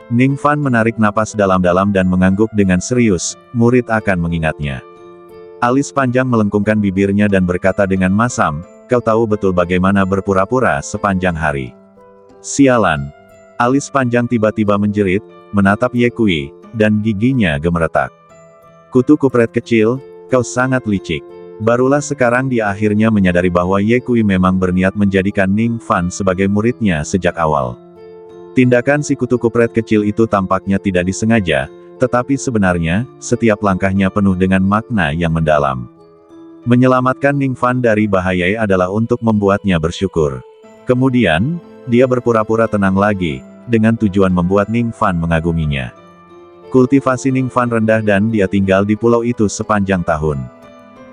Ning Fan menarik napas dalam-dalam dan mengangguk dengan serius, "Murid akan mengingatnya." Alis panjang melengkungkan bibirnya dan berkata dengan masam, "Kau tahu betul bagaimana berpura-pura sepanjang hari." "Sialan." Alis panjang tiba-tiba menjerit, menatap Ye Kui, dan giginya gemeretak. "Kutu kupret kecil, kau sangat licik." Barulah sekarang dia akhirnya menyadari bahwa Ye Kui memang berniat menjadikan Ning Fan sebagai muridnya sejak awal. Tindakan si kutu kupret kecil itu tampaknya tidak disengaja, tetapi sebenarnya, setiap langkahnya penuh dengan makna yang mendalam. Menyelamatkan Ning Fan dari bahaya adalah untuk membuatnya bersyukur. Kemudian, dia berpura-pura tenang lagi, dengan tujuan membuat Ning Fan mengaguminya. Kultivasi Ning Fan rendah dan dia tinggal di pulau itu sepanjang tahun.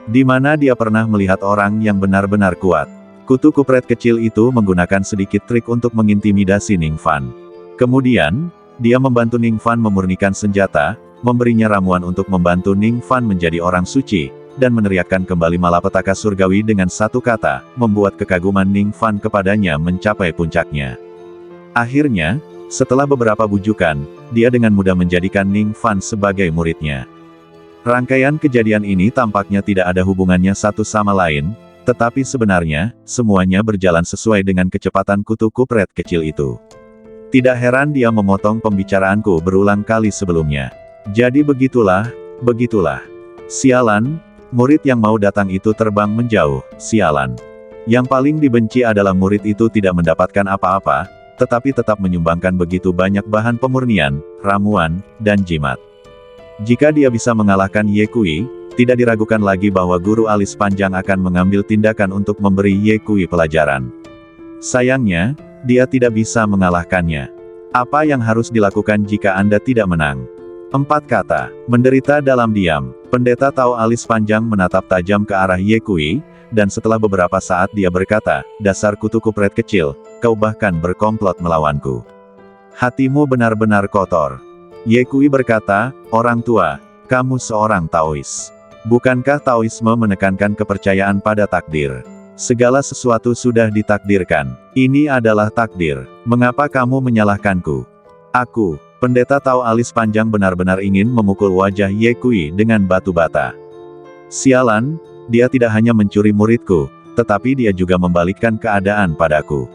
Di mana dia pernah melihat orang yang benar-benar kuat. Kutu kupret kecil itu menggunakan sedikit trik untuk mengintimidasi Ning Fan. Kemudian, dia membantu Ning Fan memurnikan senjata, memberinya ramuan untuk membantu Ning Fan menjadi orang suci, dan meneriakkan kembali malapetaka surgawi dengan satu kata, membuat kekaguman Ning Fan kepadanya mencapai puncaknya. Akhirnya, setelah beberapa bujukan, dia dengan mudah menjadikan Ning Fan sebagai muridnya. Rangkaian kejadian ini tampaknya tidak ada hubungannya satu sama lain, tetapi sebenarnya, semuanya berjalan sesuai dengan kecepatan kutu kupret kecil itu. Tidak heran dia memotong pembicaraanku berulang kali sebelumnya. Jadi begitulah. Sialan, murid yang mau datang itu terbang menjauh, sialan. Yang paling dibenci adalah murid itu tidak mendapatkan apa-apa, tetapi tetap menyumbangkan begitu banyak bahan pemurnian, ramuan, dan jimat. Jika dia bisa mengalahkan Ye Kui, tidak diragukan lagi bahwa guru alis panjang akan mengambil tindakan untuk memberi Ye Kui pelajaran. Sayangnya, dia tidak bisa mengalahkannya. Apa yang harus dilakukan jika Anda tidak menang? 4 kata, menderita dalam diam. Pendeta Tao alis panjang menatap tajam ke arah Ye Kui, dan setelah beberapa saat dia berkata, "Dasar kutu kupret kecil, kau bahkan berkomplot melawanku. Hatimu benar-benar kotor." Ye Kui berkata, "Orang tua, kamu seorang Taois. Bukankah Taoisme menekankan kepercayaan pada takdir? Segala sesuatu sudah ditakdirkan. Ini adalah takdir. Mengapa kamu menyalahkanku?" "Aku." Pendeta Tao alis panjang benar-benar ingin memukul wajah Ye Kui dengan batu bata. "Sialan, dia tidak hanya mencuri muridku, tetapi dia juga membalikkan keadaan padaku.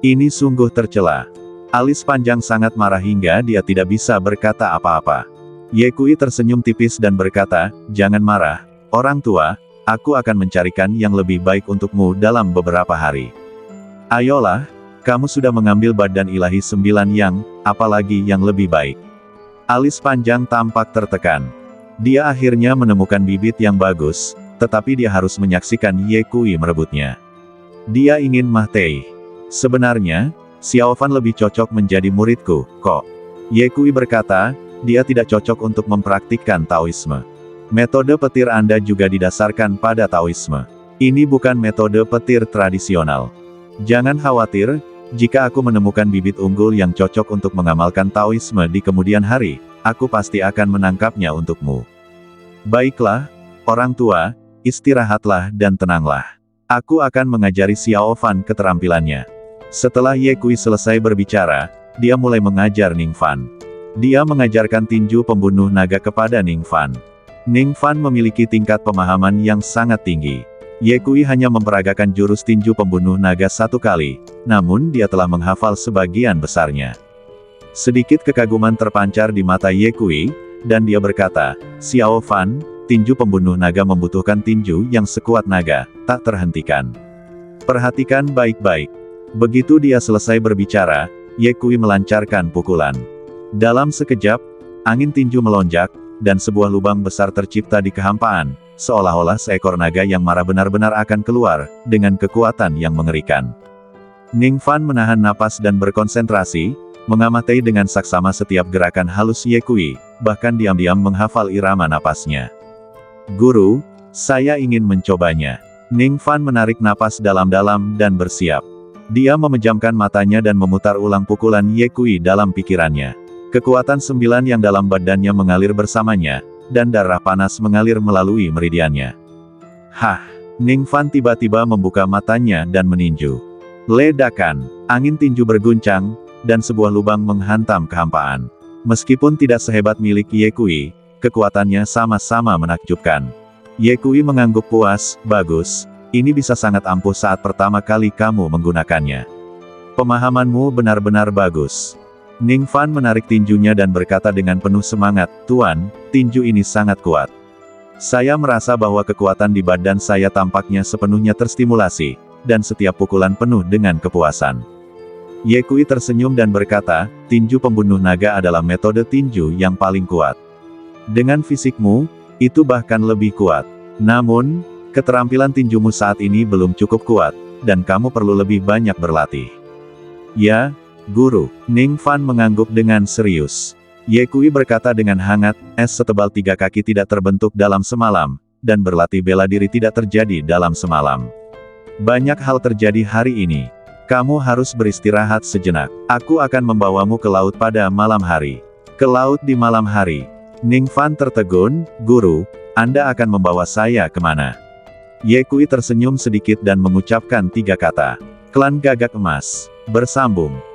Ini sungguh tercela." Alis panjang sangat marah hingga dia tidak bisa berkata apa-apa. Ye Kui tersenyum tipis dan berkata, "Jangan marah, orang tua, aku akan mencarikan yang lebih baik untukmu dalam beberapa hari. Ayolah, kamu sudah mengambil badan ilahi 9 yang, apalagi yang lebih baik." Alis panjang tampak tertekan. Dia akhirnya menemukan bibit yang bagus, tetapi dia harus menyaksikan Ye Kui merebutnya. Dia ingin Mah Tei. "Sebenarnya, Xiao Fan lebih cocok menjadi muridku, kok." Ye Kui berkata, "Dia tidak cocok untuk mempraktikkan Taoisme. Metode petir Anda juga didasarkan pada Taoisme. Ini bukan metode petir tradisional. Jangan khawatir, jika aku menemukan bibit unggul yang cocok untuk mengamalkan Taoisme di kemudian hari, aku pasti akan menangkapnya untukmu." "Baiklah, orang tua, istirahatlah dan tenanglah. Aku akan mengajari Xiao Fan keterampilannya." Setelah Ye Kui selesai berbicara, dia mulai mengajar Ning Fan. Dia mengajarkan tinju pembunuh naga kepada Ning Fan. Ning Fan memiliki tingkat pemahaman yang sangat tinggi. Ye Kui hanya memperagakan jurus tinju pembunuh naga 1 kali, namun dia telah menghafal sebagian besarnya. Sedikit kekaguman terpancar di mata Ye Kui, dan dia berkata, "Xiao Fan, tinju pembunuh naga membutuhkan tinju yang sekuat naga, tak terhentikan. Perhatikan baik-baik." Begitu dia selesai berbicara, Ye Kui melancarkan pukulan. Dalam sekejap, angin tinju melonjak, dan sebuah lubang besar tercipta di kehampaan, seolah-olah seekor naga yang marah benar-benar akan keluar, dengan kekuatan yang mengerikan. Ning Fan menahan napas dan berkonsentrasi, mengamati dengan saksama setiap gerakan halus Ye Kui, bahkan diam-diam menghafal irama napasnya. Guru, saya ingin mencobanya. Ning Fan menarik napas dalam-dalam dan bersiap. Dia memejamkan matanya dan memutar ulang pukulan Ye Kui dalam pikirannya. Kekuatan 9 yang dalam badannya mengalir bersamanya, dan darah panas mengalir melalui meridiannya. Hah! Ning Fan tiba-tiba membuka matanya dan meninju. Ledakan, angin tinju berguncang, dan sebuah lubang menghantam kehampaan. Meskipun tidak sehebat milik Ye Kui, kekuatannya sama-sama menakjubkan. Ye Kui mengangguk puas, bagus, ini bisa sangat ampuh saat pertama kali kamu menggunakannya. Pemahamanmu benar-benar bagus. Ning Fan menarik tinjunya dan berkata dengan penuh semangat, Tuan, tinju ini sangat kuat. Saya merasa bahwa kekuatan di badan saya tampaknya sepenuhnya terstimulasi, dan setiap pukulan penuh dengan kepuasan. Ye Kui tersenyum dan berkata, tinju pembunuh naga adalah metode tinju yang paling kuat. Dengan fisikmu, itu bahkan lebih kuat. Namun, keterampilan tinjumu saat ini belum cukup kuat, dan kamu perlu lebih banyak berlatih. Ya, Guru, Ning Fan mengangguk dengan serius. Ye Kui berkata dengan hangat, es setebal 3 kaki tidak terbentuk dalam semalam, dan berlatih bela diri tidak terjadi dalam semalam. Banyak hal terjadi hari ini. Kamu harus beristirahat sejenak. Aku akan membawamu ke laut pada malam hari. Ke laut di malam hari. Ning Fan tertegun, Guru, Anda akan membawa saya kemana? Ye Kui tersenyum sedikit dan mengucapkan 3 kata. Klan Gagak Emas. Bersambung.